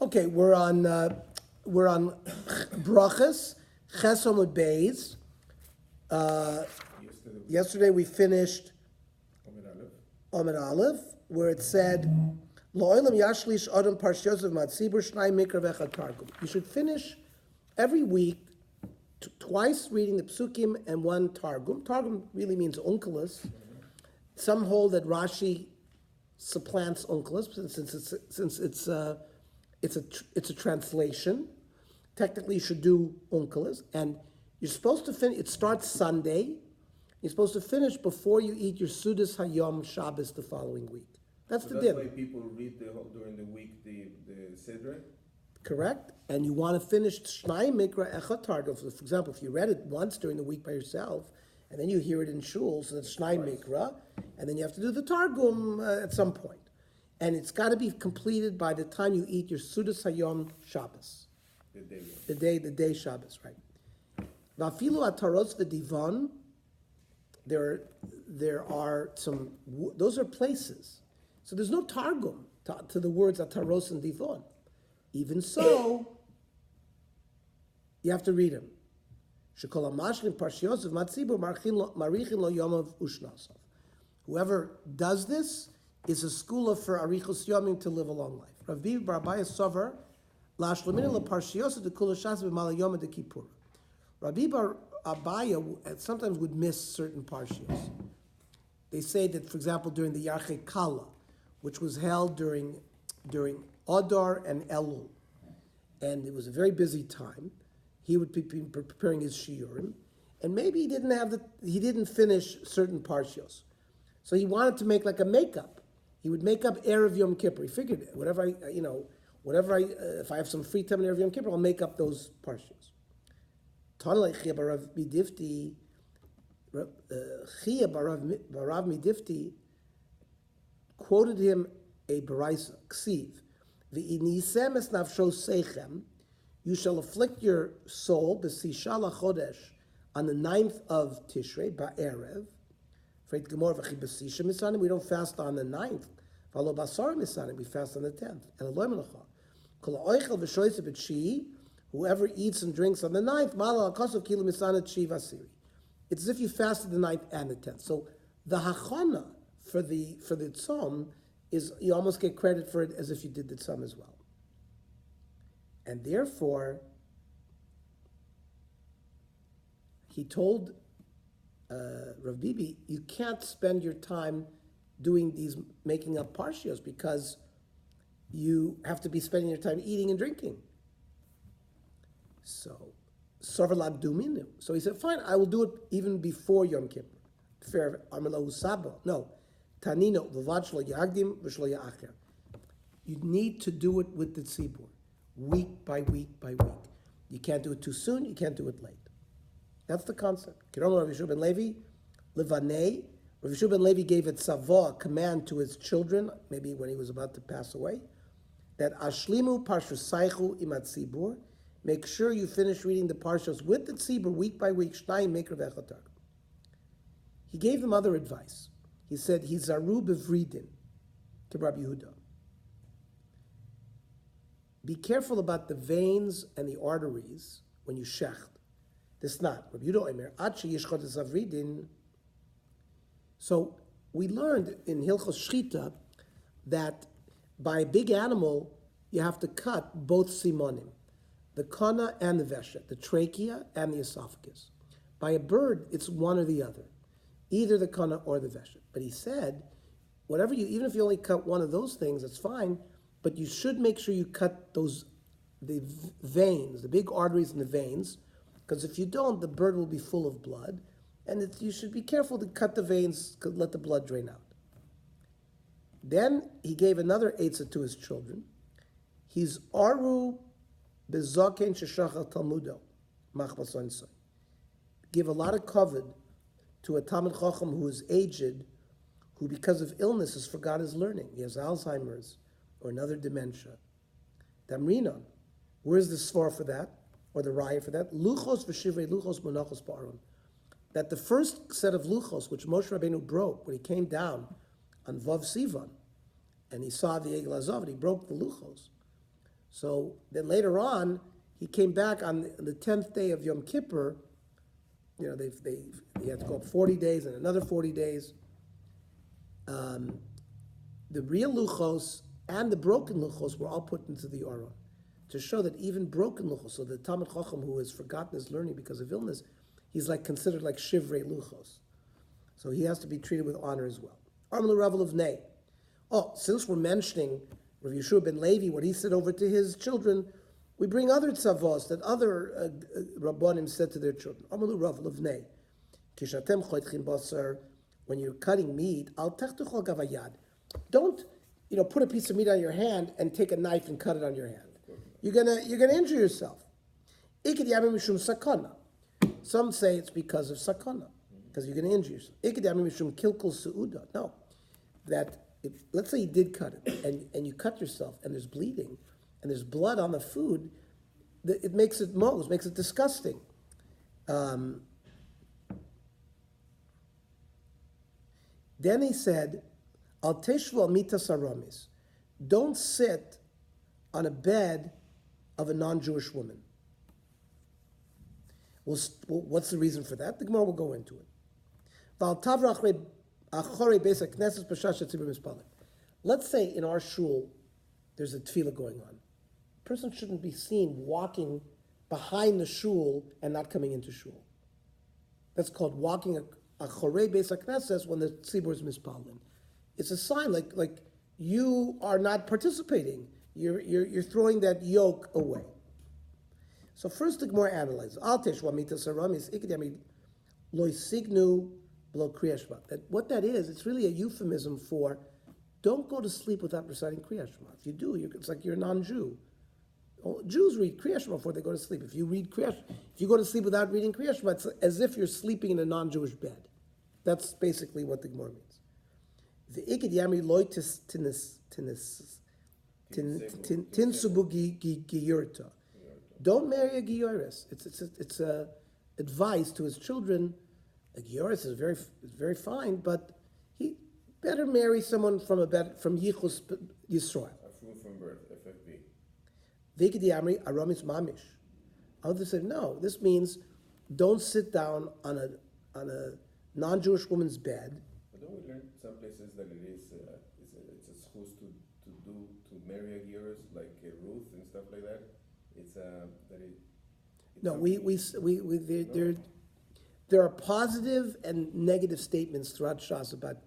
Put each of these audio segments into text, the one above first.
Okay, we're on Brachos, Chesomud Beis. Yesterday we finished Amid Aleph, where it said, "Lo'olam yashlish adam parshiyos of matzibur shnai mikra v'echad targum." You should finish every week twice reading the psukim and one targum. Targum really means onkelos. Some hold that Rashi supplants onkelos since it's a translation. Technically, you should do onkelos, and you're supposed to finish. It starts Sunday. You're supposed to finish before you eat your Sudas Hayom Shabbos the following week. That's the din. That's why people read during the week the Sidra? Correct? And you want to finish Shnai Mikra Echad Targum. For example, if you read it once during the week by yourself, and then you hear it in shul, so that's Shnai Mikra, and then you have to do the Targum at some point. And it's got to be completed by the time you eat your Sudas Hayom Shabbos. The day Shabbos, right? Vafilu Ataros V'Divan, there are some, those are places. So there's no Targum to the words Ataros and Divon. Even so, you have to read them. Whoever does this is a skula for Arichos Yomim to live a long life. Rav Bibi bar Abaye Sover, Lashlamina leParshiyos de Kulashas b'Mal Yom de Kippur. Rav Bibi bar Abaye sometimes would miss certain parshiyos. They say that, for example, during the Yarchei Kala, which was held during Adar and Elul, and it was a very busy time, he would be preparing his shiurim, and maybe he didn't finish certain parshiyos, so he wanted to make like a makeup. He would make up Erev Yom Kippur. He figured, if I have some free time in Erev Yom Kippur, I'll make up those parshiyos. Chia Barav Midifti quoted him a baraisa, ksiv, v'inisem es nafsho seichem, you shall afflict your soul, b'sisha lachodesh, on the 9th of Tishrei, ba'erev, freit gemor v'chi b'sisha misanim, we don't fast on the 9th, v'alo basar misanim, we fast on the 10th, and aloy melacha, kol ha'oichel v'shoyse b'tshi, whoever eats and drinks on the 9th, mala ha'kosov kilo misanat tshi v'asiri. It's as if you fasted the 9th and the 10th. So the hachana for the tzom is you almost get credit for it as if you did the tzom as well. And therefore, he told Rav Bibi, you can't spend your time doing these, making up parshiyos, because you have to be spending your time eating and drinking. So he said, fine, I will do it even before Yom Kippur. Fair, no. Tanino, v'vad shlo yagdim v'shlo ya'acher. You need to do it with the tzibur, week by week by week. You can't do it too soon, you can't do it late. That's the concept. Kirom Rav Yeshua ben Levi, levanei. Rav Yeshua ben Levi gave a tzava, a command to his children, maybe when he was about to pass away, that ashlimu parshusaychu imat tzibur, make sure you finish reading the parshas with the tzibur week by week, shnai mikra v'echad targum. He gave them other advice. He said, Hizaru bevridin, to Rabbi Yehuda. Be careful about the veins and the arteries when you shecht. This not. Rabbi Yehuda Omer, Achi yishchot zavridin. So we learned in Hilchos Shchita that by a big animal, you have to cut both simonim, the kana and the veshet, the trachea and the esophagus. By a bird, it's one or the other, either the kana or the veshet. But he said, even if you only cut one of those things, that's fine, but you should make sure you cut the veins, the big arteries in the veins, because if you don't, the bird will be full of blood, and you should be careful to cut the veins, let the blood drain out. Then he gave another eitzah to his children. He's aru bezoken sheshachal talmudo, machbason. Give a lot of kavod to a Talmid Chacham who is aged, who because of illness has forgot his learning. He has Alzheimer's or another dementia. Damrinon, where's the svar for that, or the raya for that? Luchos v'shivrei luchos monachos ba'aron. That the first set of luchos, which Moshe Rabbeinu broke when he came down on Vav Sivan, and he saw the Egel Azov, and he broke the luchos. So then later on, he came back on the 10th day of Yom Kippur. You know, he had to go up 40 days and another 40 days. The real luchos and the broken luchos were all put into the Aron to show that even broken luchos, so the Talmid Chacham who has forgotten his learning because of illness, he's like considered like shivrei luchos. So he has to be treated with honor as well. Armel Ravel of Nei. Oh, since we're mentioning Rav Yeshua ben Levi, what he said over to his children, we bring other tzavos that other Rabbanim said to their children. Armel Ravel of Nei. Kishatem choitchin basar, when you're cutting meat, al techtuchol gavayad. Don't, put a piece of meat on your hand and take a knife and cut it on your hand. You're gonna injure yourself. Ikid yamim mishum sakana. Some say it's because of sakana, because you're gonna injure yourself. Ikid yamim mishum kilkul seuda. No, that let's say you did cut it and you cut yourself and there's bleeding and there's blood on the food, it makes it mose, makes it disgusting. Then he said, Al teshvu al mitas haramis. Don't sit on a bed of a non-Jewish woman. Well, what's the reason for that? The Gemara will go into it. Let's say in our shul there's a tefillah going on. A person shouldn't be seen walking behind the shul and not coming into shul. That's called walking a chorei beis haknesses when the tzibur is mispalin. It's a sign like you are not participating. You're throwing that yoke away. So first the Gemara analyzes. Al teshva mitas haramis ikdami lo signu below Kriya Shema. What that is, it's really a euphemism for don't go to sleep without reciting Kriya Shema. If you do, it's like you're a non-Jew. Jews read Kriya Shema before they go to sleep. If you go to sleep without reading Kriya Shema, it's as if you're sleeping in a non-Jewish bed. That's basically what the Gemara means. The ikid yami loy tinsubu giyurta. Don't marry a giyoris. It's a advice to his children. A giyoris is very fine, but he better marry someone from Yichus Yisrael. A fruit from birth, FFB. The ikid yami aramis mamish. Others said no. This means don't sit down on a non-Jewish woman's bed. But don't we learn some places that it's a schus to marry a Year's like Ruth and stuff like that? There are positive and negative statements throughout Shas about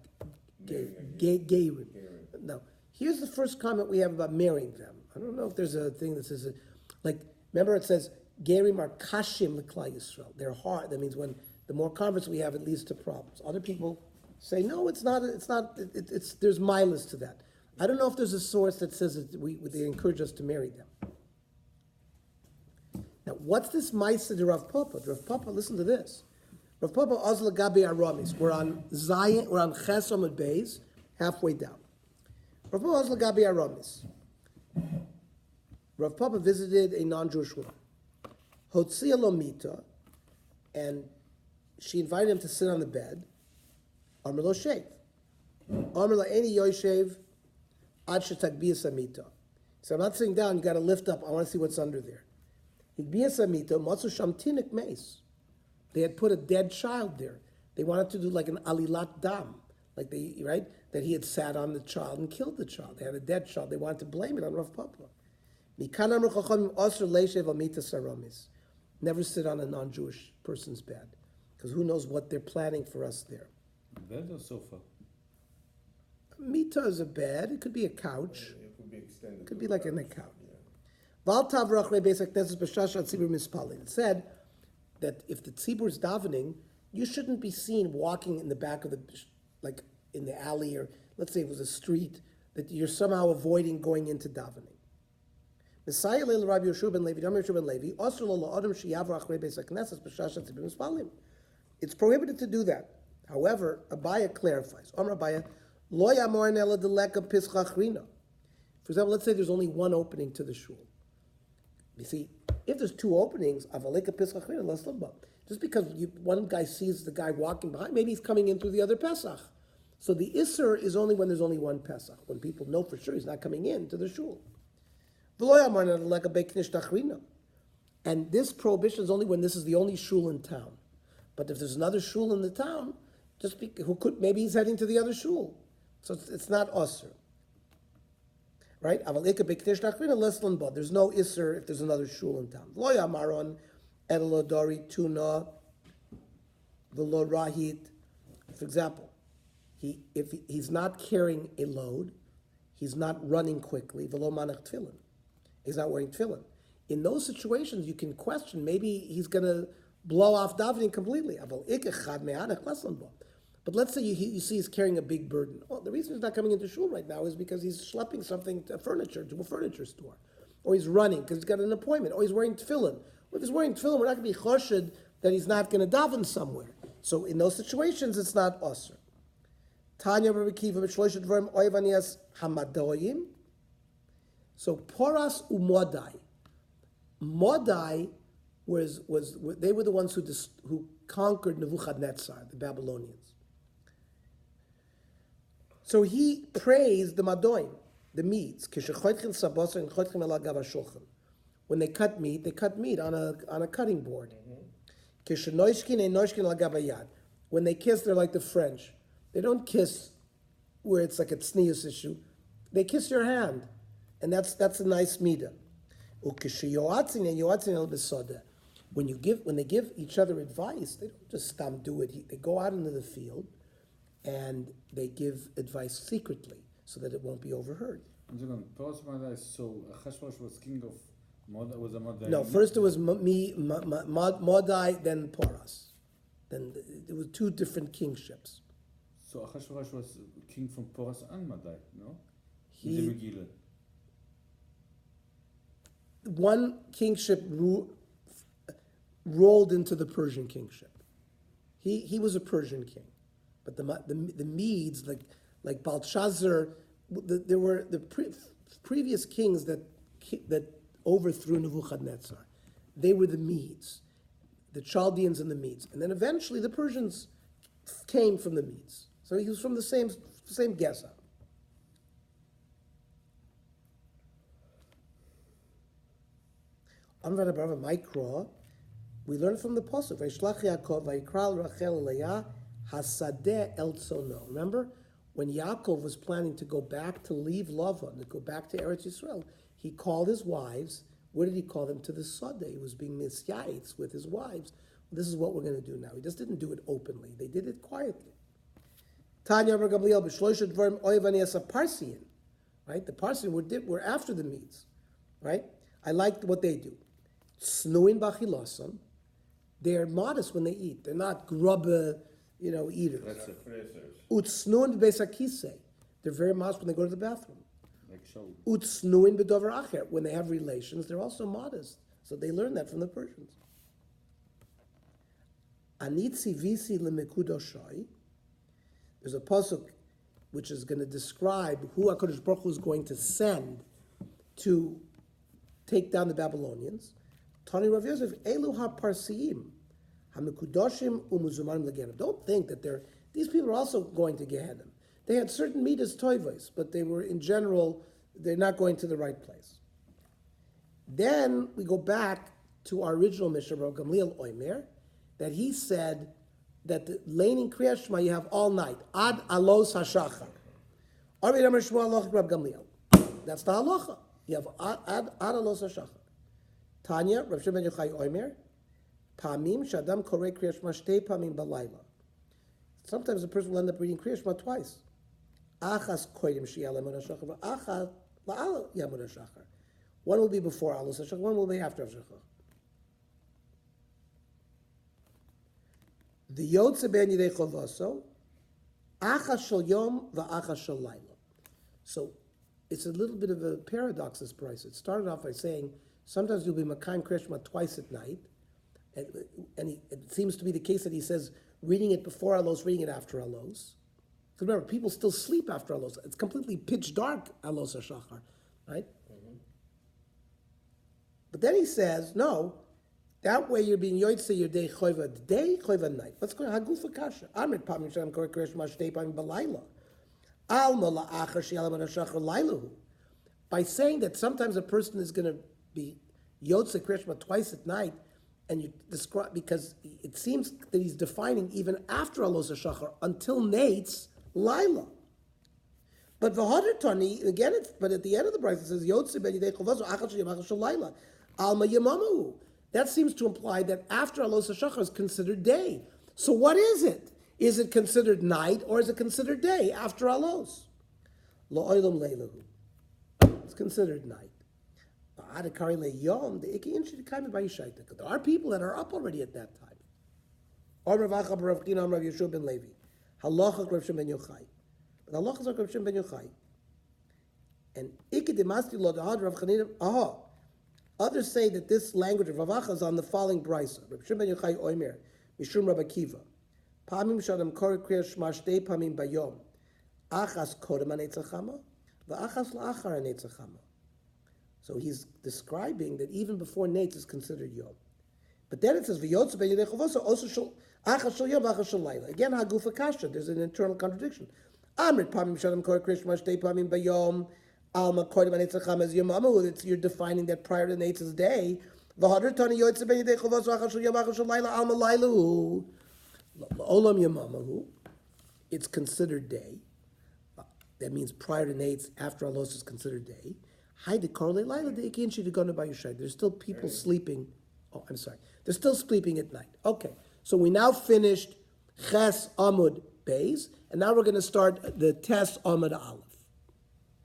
gayrim. Now, here's the first comment we have about marrying them. I don't know if there's a thing that says remember it says gayrim are kashim l'klal Yisrael. They're hard. That means when the more converts we have, it leads to problems. Other people say no, it's not. There's milas to that. I don't know if there's a source that says that they encourage us to marry them. Now, what's this Maisa de Rav Papa? Rav Papa, listen to this. Rav Papa Ozla Gabi Aramis. We're on Zion. We're on Ches Amud Beis, halfway down. Rav Papa Ozla Gabi Aramis. Rav Papa visited a non-Jewish woman, Hotzia Lomita, and she invited him to sit on the bed. Amar lo shev. Amar la eni yoshev ad shetagbiyas amita. So I'm not sitting down. You got to lift up. I want to see what's under there. Higbiyas amita matzu sham tinik meis. They had put a dead child there. They wanted to do like an alilat dam, that he had sat on the child and killed the child. They had a dead child. They wanted to blame it on Rav Papa. Mikan amar chachamim osur leishev amita saramis. Never sit on a non-Jewish person's bed, because who knows what they're planning for us there. Bed or sofa? Mita is a bed. It could be a couch. It could be extended. It could be like in a couch. It said that if the tzibur is davening, you shouldn't be seen walking in the back of like in the alley, or let's say it was a street, that you're somehow avoiding going into davening. It's prohibited to do that. However, Abaya clarifies. For example, let's say there's only one opening to the shul. You see, if there's two openings, just because one guy sees the guy walking behind, maybe he's coming in through the other Pesach. So the Isser is only when there's only one Pesach, when people know for sure he's not coming in to the shul. And this prohibition is only when this is the only shul in town. But if there's another shul in the town, maybe he's heading to the other shul. So it's not usr. Right? There's no isser if there's another shul in town. Lo yamaron elodori tuna v'lo rahit. For example, if he's not carrying a load, he's not running quickly. V'lo manach tefillin. He's not wearing tefillin. In those situations, you can question, maybe he's going to blow off davening completely. But let's say you see he's carrying a big burden. Well, the reason he's not coming into shul right now is because he's schlepping something to a furniture store. Or he's running because he's got an appointment. Or he's wearing tefillin. Well, if he's wearing tefillin, we're not going to be choshed that he's not going to daven somewhere. So in those situations, it's not osir. Tanya Rabbi Kiva b'shlosh dvarim oivanias hamadoyim. So poras umodai. Modai they were the ones who conquered Nebuchadnezzar, the Babylonians. So he praised the Madoim, the Medes. When they cut meat on a cutting board. When they kiss, they're like the French. They don't kiss where it's like a tznius issue. They kiss your hand, and that's a nice midah. When they give each other advice, they don't just do it. They go out into the field and they give advice secretly so that it won't be overheard. So Achashverosh was king of was a Modai. No, first it was Modai, then Poras. Then there were two different kingships. So Achashverosh was king from Poras and Modai, no? One kingship rolled into the Persian kingship. He was a Persian king, but the Medes like Belshazzar, there were the previous kings that overthrew Nebuchadnezzar. They were the Medes, the Chaldeans and the Medes, and then eventually the Persians came from the Medes. So he was from the same Geza. Amrad Abraham Mikra, we learn from the pasuk. Vayishlach Yaakov vayikral Rachel Leah hasadeh el tzono. Remember, when Yaakov was planning to go back to leave Lavan, to go back to Eretz Yisrael, he called his wives. Where did he call them? To the sadeh. He was being misyaitz with his wives. This is what we're going to do now. He just didn't do it openly. They did it quietly. Tanya Bar Gamliel b'shlosh dvarim oivani as a Parsian, right? The Parsian were after the Medes, right? I liked what they do. Snuin b'achilasam. They're modest when they eat. They're not grubba, eaters. That's the phrasers. Utsnuin b'besakise. They're very modest when they go to the bathroom. Like show. Utsnuin b'dover acher. When they have relations, they're also modest. So they learned that from the Persians. Anitzi visi lemekudoshai. There's a pasuk which is going to describe who HaKadosh Baruch Hu is going to send to take down the Babylonians. Tani Rav Yosef, Elu ha-Parsiim, ha-Mekudoshim u'muzumanim legenem. Don't think that these people are also going to Gehenna. They had certain midas toivos, but they were, in general, they're not going to the right place. Then we go back to our original Mishnah, Rav Gamliel Oimer, that he said that the laning Kriyat Shema you have all night, ad alos hashachar. Arbi Amar Shmuel Aloch Rav Gamliel. That's the halacha. You have ad alos hashachar. Tanya, Rav Shimon Ben Yochai Oimer, Pamim Shadam Korei Kriyat Shema Shtei Pamim Balayla. Sometimes a person will end up reading Kriyat Shema twice. Achas Koyim Shiyal Yamud HaShachar, Achas La'al Yamud HaShachar. One will be before Alos HaShachar, one will be after HaShachar. The Yotze Ben Yidei Chovaso, Achas Shel Yom Va'achas Shel Laila. So it's a little bit of a paradox, this price. It started off by saying, sometimes you'll be Makayim Kriyat Shema twice at night, and it seems to be the case that he says, reading it before Alos, reading it after Alos. Because remember, people still sleep after Alos. It's completely pitch dark, Alos HaShachar, right? Mm-hmm. But then he says, no, that way you're being Yoitze your day Choiva night. Let's go Hagufa Kasha. Amrit Pamim Shem Korei Kriyat Shema Shtei Pamim Balayla. Alma La'achar She'al Yamud HaShachar Lailahu. by saying that sometimes a person is going to be Yotze Krishma twice at night, and you describe, because it seems that he's defining even after Alos HaShachar until Nates, Laila. But V'hadar Tani, again, but at the end of the Braisa it says, Yotze ben Yidei Chovazo Achal Sheyam Achal Shalayla, Alma Yamamahu. That seems to imply that after Alos HaShachar is considered day. So what is it? Is it considered night or is it considered day after Alos? Lo Oilam Leilahu. It's considered night. There are people that are up already at that time. Halacha Rav Shimon ben Yochai. But halacha is Rav Shimon ben Yochai. And others say that this language of Ravacha is on the following brisa. Rav Shimon ben Yochai Oimer, Mishum Rabbi Akiva. Pamim shadam kor kriya shma shtei pamim bayom. Achas kodem hanetzachama, v'achas la'achar hanetzachama. So he's describing that even before Nates is considered Yom. But then it says, V'yotze ben yidei chovoso, also shal, achas shal yom, achas shal layla. Again, hagufa kasha, there's an internal contradiction. Amrit pamim shadam kor kriya shma shtei pamim bayom, alma kodem hanetzachama as yom amu, you're defining that prior to Nates' day. V'hadar tani yotze ben yidei chovoso, achas shal yom, achas shal layla, alma laylahu. Olam yamamahu, it's considered day. That means prior to Nates, after Alos is considered day. There's still people sleeping. Oh, I'm sorry. They're still sleeping at night. Okay. So we now finished Ches Amud Beis, and now we're going to start the Tes Amud Aleph.